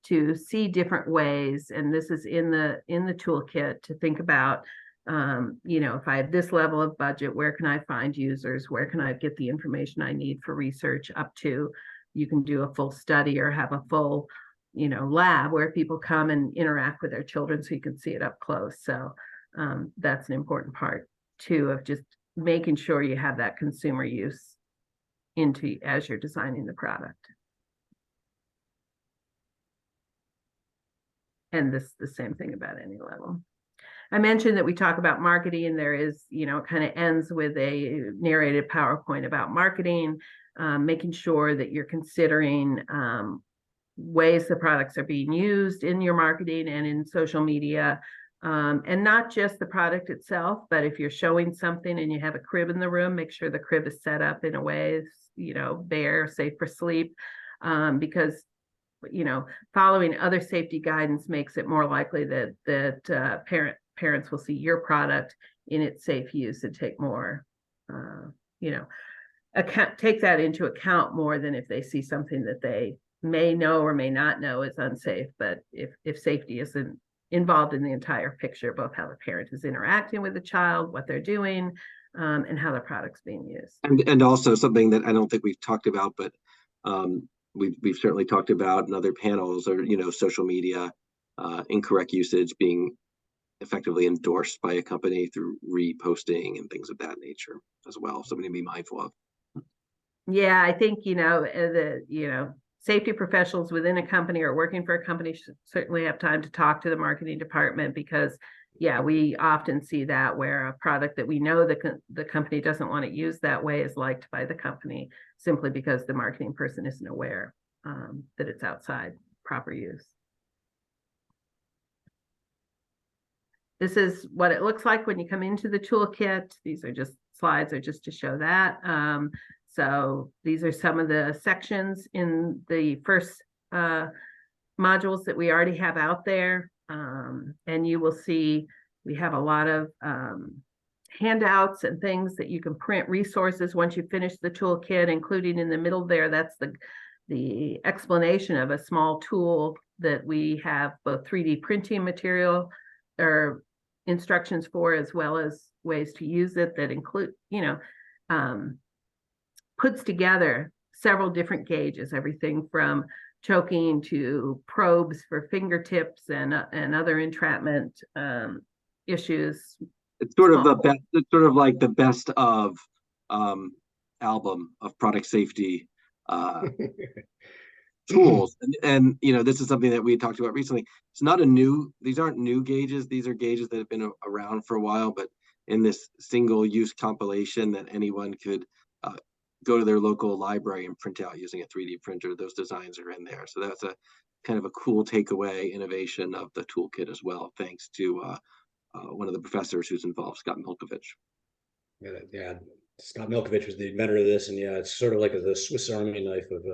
to see different ways. And this is in the toolkit to think about, if I have this level of budget, where can I find users? Where can I get the information I need for research? Up to, you can do a full study or have a full, lab where people come and interact with their children so you can see it up close. So that's an important part too, of just making sure you have that consumer use as you're designing the product. And the same thing about any level. I mentioned that we talk about marketing, and there is, it kind of ends with a narrated PowerPoint about marketing, making sure that you're considering ways the products are being used in your marketing and in social media. And not just the product itself, but if you're showing something and you have a crib in the room, make sure the crib is set up in a way, bare, safe for sleep, because, following other safety guidance makes it more likely that parents will see your product in its safe use and take more, take that into account more than if they see something that they may know or may not know is unsafe. But if safety isn't involved in the entire picture, both how the parent is interacting with the child, what they're doing, and how the product's being used.
And also something that I don't think we've talked about, but we've certainly talked about in other panels, or social media incorrect usage being effectively endorsed by a company through reposting and things of that nature as well. Something to be mindful of.
Yeah, I think safety professionals within a company or working for a company should certainly have time to talk to the marketing department, because we often see that where a product that we know the company doesn't want it used that way is liked by the company simply because the marketing person isn't aware that it's outside proper use. This is what it looks like when you come into the toolkit. These are just slides are just to show that. So these are some of the sections in the first modules that we already have out there. And you will see we have a lot of handouts and things that you can print, resources once you finish the toolkit, including in the middle there, that's the explanation of a small tool that we have both 3D printing material or instructions for, as well as ways to use it that include, puts together several different gauges, everything from choking to probes for fingertips and other entrapment issues.
It's sort of the best. It's sort of like the best of album of product safety tools, and this is something that we had talked about recently. It's not these aren't new gauges. These are gauges that have been around for a while, but in this single-use compilation that anyone could go to their local library and print out using a 3D printer. Those designs are in there. So that's a kind of a cool takeaway innovation of the toolkit as well, thanks to one of the professors who's involved, Scott Milkovich.
Yeah, Scott Milkovich was the inventor of this, and it's sort of like the Swiss Army knife of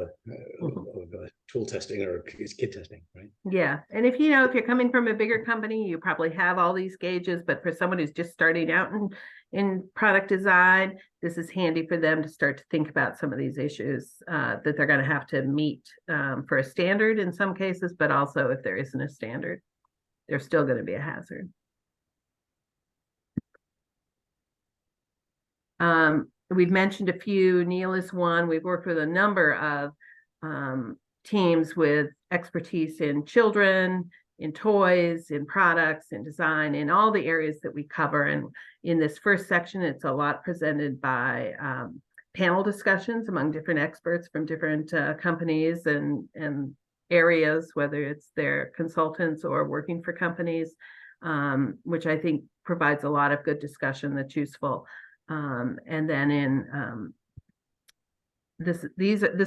tool testing or kit testing, right?
Yeah, and if you're coming from a bigger company, you probably have all these gauges, but for someone who's just starting out in product design, this is handy for them to start to think about some of these issues that they're going to have to meet for a standard in some cases, but also if there isn't a standard, there's still going to be a hazard. We've mentioned a few. Neil is one. We've worked with a number of teams with expertise in children, in toys, in products, in design, in all the areas that we cover. And in this first section, it's a lot presented by panel discussions among different experts from different companies and areas, whether it's their consultants or working for companies, which I think provides a lot of good discussion that's useful. And then in this,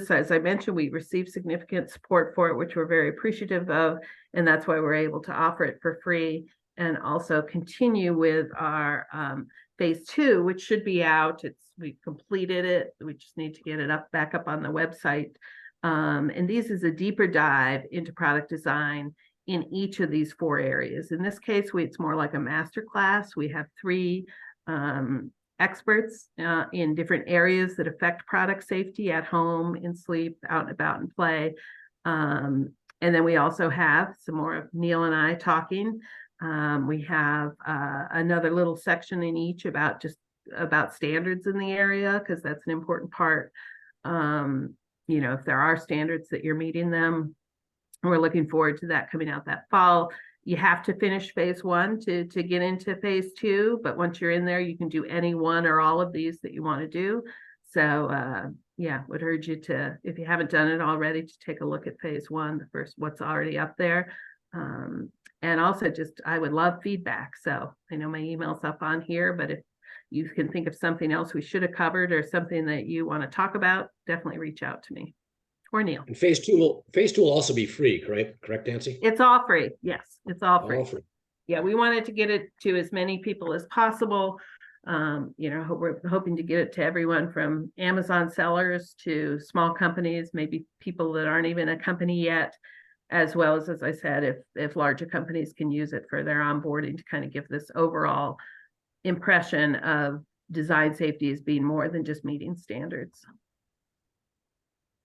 as I mentioned, we received significant support for it, which we're very appreciative of, and that's why we're able to offer it for free and also continue with our phase 2, which should be out. We've completed it. We just need to get it back up on the website. And this is a deeper dive into product design in each of these 4 areas. In this case, it's more like a master class. We have 3 experts in different areas that affect product safety at home, in sleep, out and about and play. And then we also have some more of Neil and I talking. We have another little section in each about standards in the area, because that's an important part. If there are standards that you're meeting them, we're looking forward to that coming out that fall. You have to finish phase 1 to get into phase 2, but once you're in there, you can do any one or all of these that you want to do. So would urge you to, if you haven't done it already, to take a look at phase 1, the first, what's already up there. And also I would love feedback. So I know my email's up on here, but if you can think of something else we should have covered or something that you want to talk about, definitely reach out to me. Or Neil.
And phase two will also be free, correct, Nancy?
It's all free. Yes, it's all free.
All free.
Yeah, we wanted to get it to as many people as possible. We're hoping to get it to everyone from Amazon sellers to small companies, maybe people that aren't even a company yet, as well as I said, if larger companies can use it for their onboarding to kind of give this overall impression of design safety as being more than just meeting standards.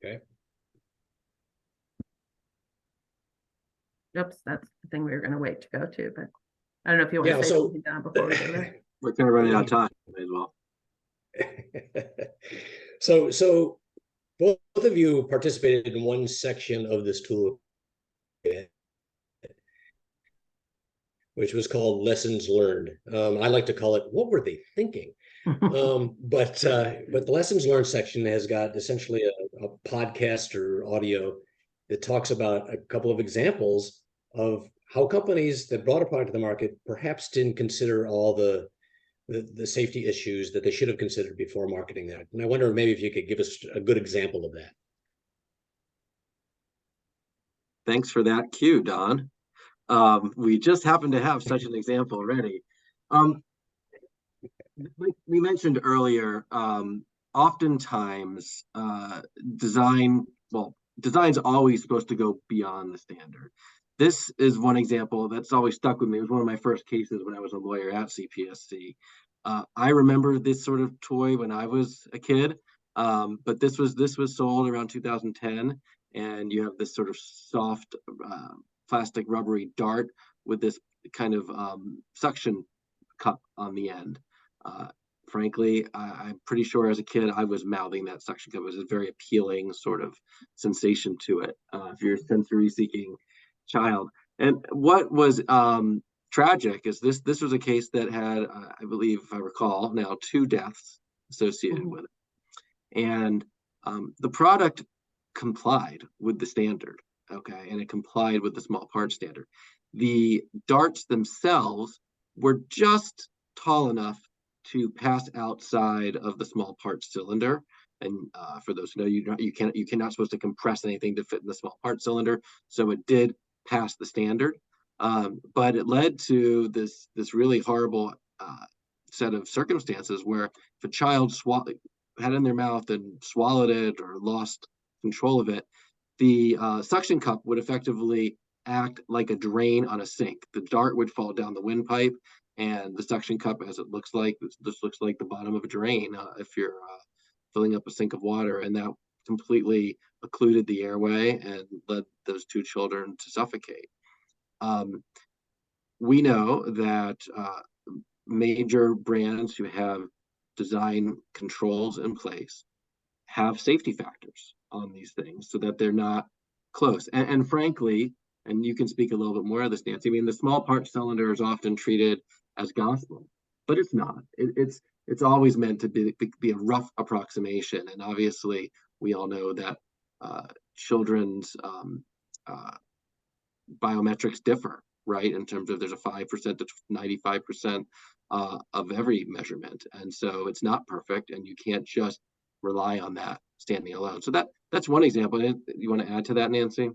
Okay.
Oops, that's the thing we were going to wait to go to, but I don't know if you want to say something down before we do that.
We're kind of running out of time as well.
So both of you participated in one section of this tool, which was called Lessons Learned. I like to call it, what were they thinking? But the Lessons Learned section has got essentially a podcast or audio that talks about a couple of examples of how companies that brought a product to the market perhaps didn't consider all the safety issues that they should have considered before marketing that. And I wonder maybe if you could give us a good example of that.
Thanks for that cue, Don. We just happen to have such an example already. Like we mentioned earlier, oftentimes design's always supposed to go beyond the standard. This is one example that's always stuck with me. It was one of my first cases when I was a lawyer at CPSC. I remember this sort of toy when I was a kid, but this was sold around 2010, and you have this sort of soft plastic rubbery dart with this kind of suction cup on the end. Frankly, I'm pretty sure as a kid I was mouthing that suction cup. It was a very appealing sort of sensation to it if you're a sensory-seeking child. And what was tragic is this was a case that had, I believe, if I recall now, 2 deaths associated with it. And the product complied with the standard, okay, and it complied with the small part standard. The darts themselves were just tall enough to pass outside of the small part cylinder. And for those who know, you're not supposed to compress anything to fit in the small part cylinder, so it did pass the standard. But it led to this really horrible set of circumstances where if a child had it in their mouth and swallowed it or lost control of it, the suction cup would effectively act like a drain on a sink. The dart would fall down the windpipe, and the suction cup, as it looks like, this looks like the bottom of a drain if you're filling up a sink of water, and that completely occluded the airway and led those 2 children to suffocate. We know that major brands who have design controls in place have safety factors on these things so that they're not close. And frankly, and you can speak a little bit more of this, Nancy, I mean, the small part cylinder is often treated as gospel, but it's not. It's always meant to be a rough approximation. And obviously, we all know that children's biometrics differ, right? In terms of there's a 5% to 95% of every measurement. And so it's not perfect, and you can't just rely on that standing alone. So that's one example. You want to add to that, Nancy?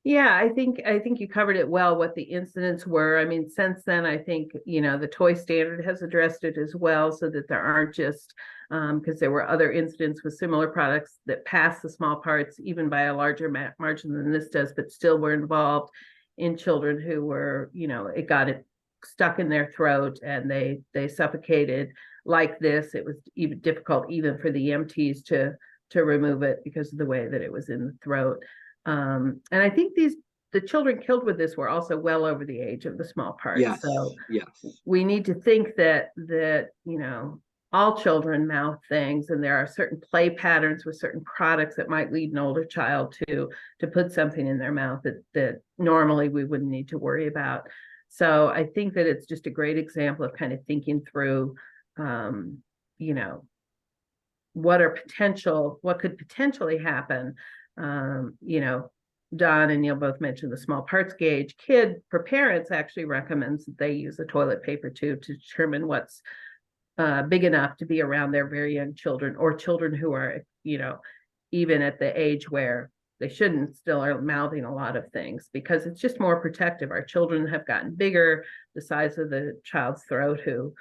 Yeah, I think you covered it well, what the incidents were. I mean, since then, I think, the toy standard has addressed it as well, so that there aren't just, because there were other incidents with similar products that passed the small parts, even by a larger margin than this does, but still were involved in children who were, it got it stuck in their throat and they suffocated like this. It was even difficult even for the EMTs to remove it because of the way that it was in the throat. And I think the children killed with this were also well over the age of the small parts.
Yes,
so
yes.
We need to think that all children mouth things, and there are certain play patterns with certain products that might lead an older child to put something in their mouth that normally we wouldn't need to worry about. So I think that it's just a great example of kind of thinking through, what could potentially happen. Don and Neil both mentioned the small parts gauge. KID, for parents, actually recommends that they use a toilet paper tube to determine what's big enough to be around their very young children, or children who are, even at the age where they shouldn't, still are mouthing a lot of things, because it's just more protective. Our children have gotten bigger. The size of the child's throat who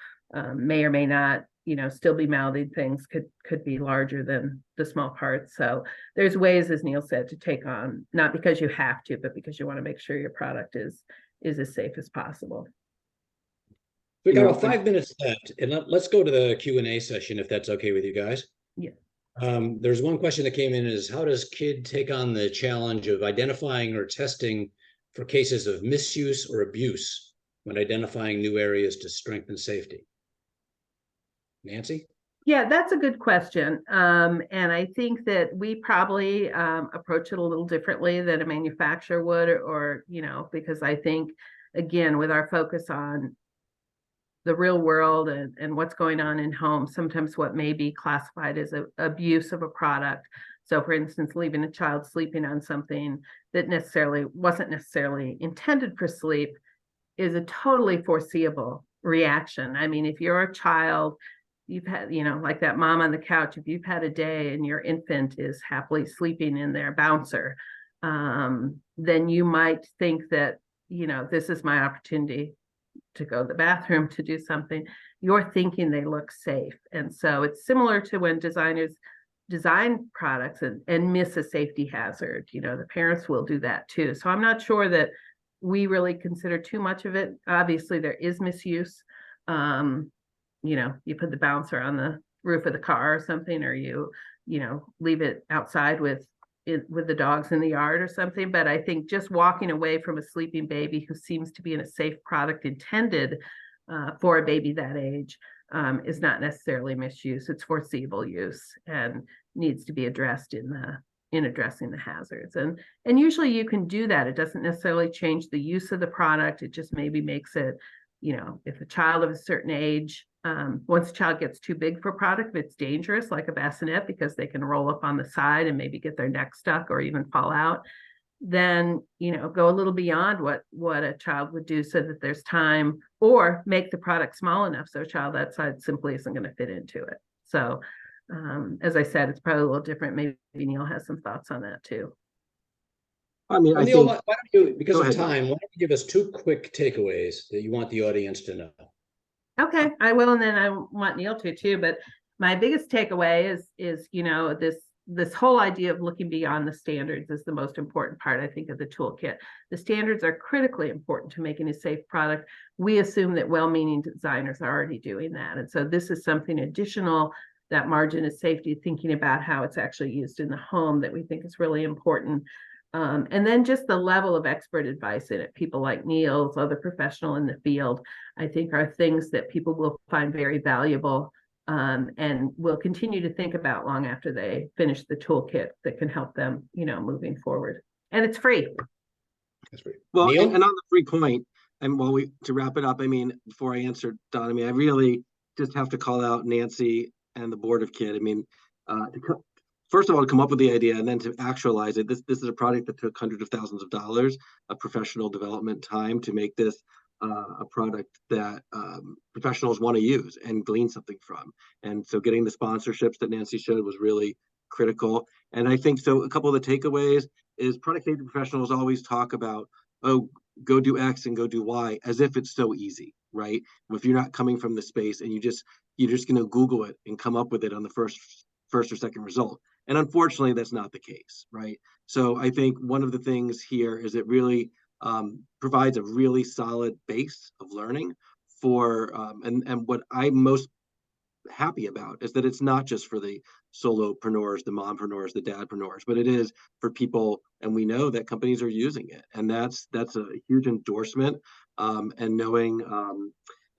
may or may not still be mouthing things could be larger than the small parts. So there's ways, as Neil said, to take on, not because you have to, but because you want to make sure your product is as safe as possible.
We got about 5 minutes left, and let's go to the Q&A session, if that's okay with you guys.
Yeah.
There's one question that came in, is how does KID take on the challenge of identifying or testing for cases of misuse or abuse when identifying new areas to strengthen safety? Nancy?
Yeah, that's a good question. And I think that we probably approach it a little differently than a manufacturer would, or, because I think, again, with our focus on the real world and what's going on in homes, sometimes what may be classified as abuse of a product. So for instance, leaving a child sleeping on something that wasn't necessarily intended for sleep is a totally foreseeable reaction. I mean, if you're a child, you've had, like that mom on the couch, if you've had a day and your infant is happily sleeping in their bouncer, then you might think that, this is my opportunity to go to the bathroom to do something. You're thinking they look safe. And so it's similar to when designers design products and miss a safety hazard. The parents will do that too. So I'm not sure that we really consider too much of it. Obviously, there is misuse. You put the bouncer on the roof of the car or something, or you leave it outside with the dogs in the yard or something. But I think just walking away from a sleeping baby who seems to be in a safe product intended for a baby that age is not necessarily misuse. It's foreseeable use and needs to be addressed in addressing the hazards. And usually you can do that. It doesn't necessarily change the use of the product. It just maybe makes it, if a child of a certain age, once a child gets too big for a product, it's dangerous, like a bassinet, because they can roll up on the side and maybe get their neck stuck or even fall out. Then, go a little beyond what a child would do so that there's time, or make the product small enough so a child that size simply isn't going to fit into it. So as I said, it's probably a little different. Maybe Neil has some thoughts on that too.
I mean,
Well,
I
Neil,
think,
why don't you, because
go
of
ahead, Don.
time, why don't you give us 2 quick takeaways that you want the audience to know?
Okay, I will, and then I want Neil to too. But my biggest takeaway is this whole idea of looking beyond the standards is the most important part, I think, of the toolkit. The standards are critically important to making a safe product. We assume that well-meaning designers are already doing that, and so this is something additional, that margin of safety, thinking about how it's actually used in the home, that we think is really important. And then just the level of expert advice in it, people like Neil's, other professional in the field, I think are things that people will find very valuable and will continue to think about long after they finish the toolkit, that can help them, moving forward. And it's free.
That's great.
Well,
Neil?
and on the free point, and to wrap it up, I mean, before I answer, Don, I mean, I really just have to call out Nancy and the board of KID. I mean, first of all, to come up with the idea and then to actualize it. This is a product that took hundreds of thousands of dollars of professional development time to make this a product that professionals want to use and glean something from. And so getting the sponsorships that Nancy showed was really critical. And I think so a couple of the takeaways is product safety professionals always talk about, oh, go do X and go do Y, as if it's so easy, right? If you're not coming from the space and you're just going to Google it and come up with it on the first or second result. And unfortunately, that's not the case, right? So I think one of the things here is it really provides a really solid base of learning for, and what I'm most happy about is that it's not just for the solopreneurs, the mompreneurs, the dadpreneurs, but it is for people, and we know that companies are using it, and that's a huge endorsement. And knowing,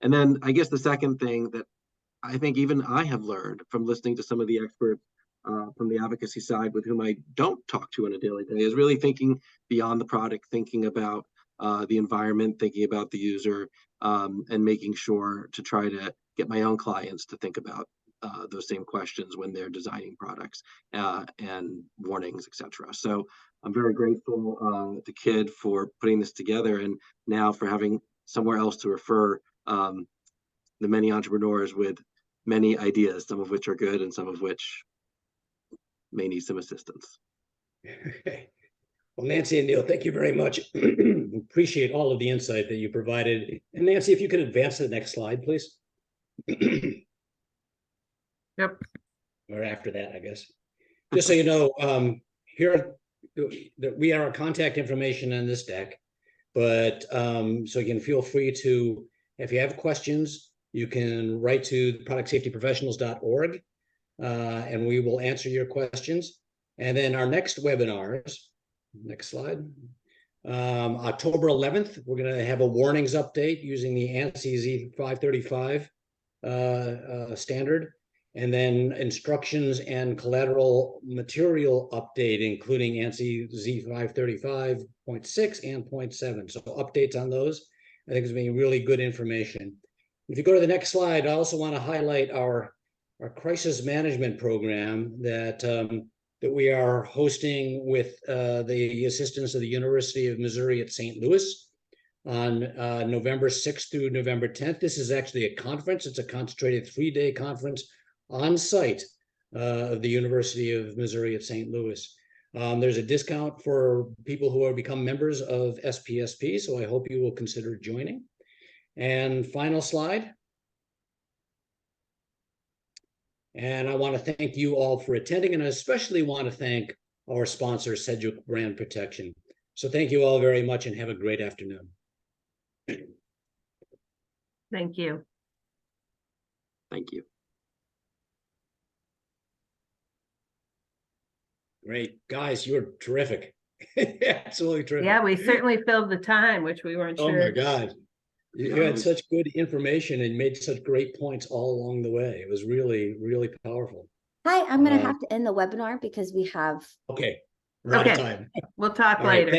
and then I guess the second thing that I think even I have learned from listening to some of the experts from the advocacy side with whom I don't talk to on a daily day is really thinking beyond the product, thinking about the environment, thinking about the user, and making sure to try to get my own clients to think about those same questions when they're designing products and warnings, etc. So I'm very grateful to KID for putting this together, and now for having somewhere else to refer the many entrepreneurs with many ideas, some of which are good and some of which may need some assistance.
Okay. Well, Nancy and Neil, thank you very much. Appreciate all of the insight that you provided. And Nancy, if you could advance to the next slide, please.
Yep.
Or after that, I guess. Just so you know, here we have our contact information on this deck, but so you can feel free to, if you have questions, you can write to productsafetyprofessionals.org and we will answer your questions. And then our next webinars, next slide, October 11th, we're going to have a warnings update using the ANSI Z535 standard. And then instructions and collateral material update, including ANSI Z535.6 and 0.7. So updates on those, I think, is being really good information. If you go to the next slide, I also want to highlight our crisis management program that that we are hosting with the assistance of the University of Missouri at St. Louis on November 6th through November 10th. This is actually a conference. It's a concentrated 3-day conference on site of the University of Missouri at St. Louis. There's a discount for people who have become members of SPSP, so I hope you will consider joining. And final slide. And I want to thank you all for attending, and I especially want to thank our sponsor, Sedgwick Brand Protection. So thank you all very much and have a great afternoon.
Thank you.
Thank you.
Great. Guys, you're terrific. Absolutely terrific.
Yeah, we certainly filled the time, which we weren't
Oh
sure.
my God. You had such good information and made such great points all along the way. It was really, really powerful.
Hi, I'm going to have to end the webinar because we have
Okay. We're out of
Okay.
time.
We'll talk
All right,
later.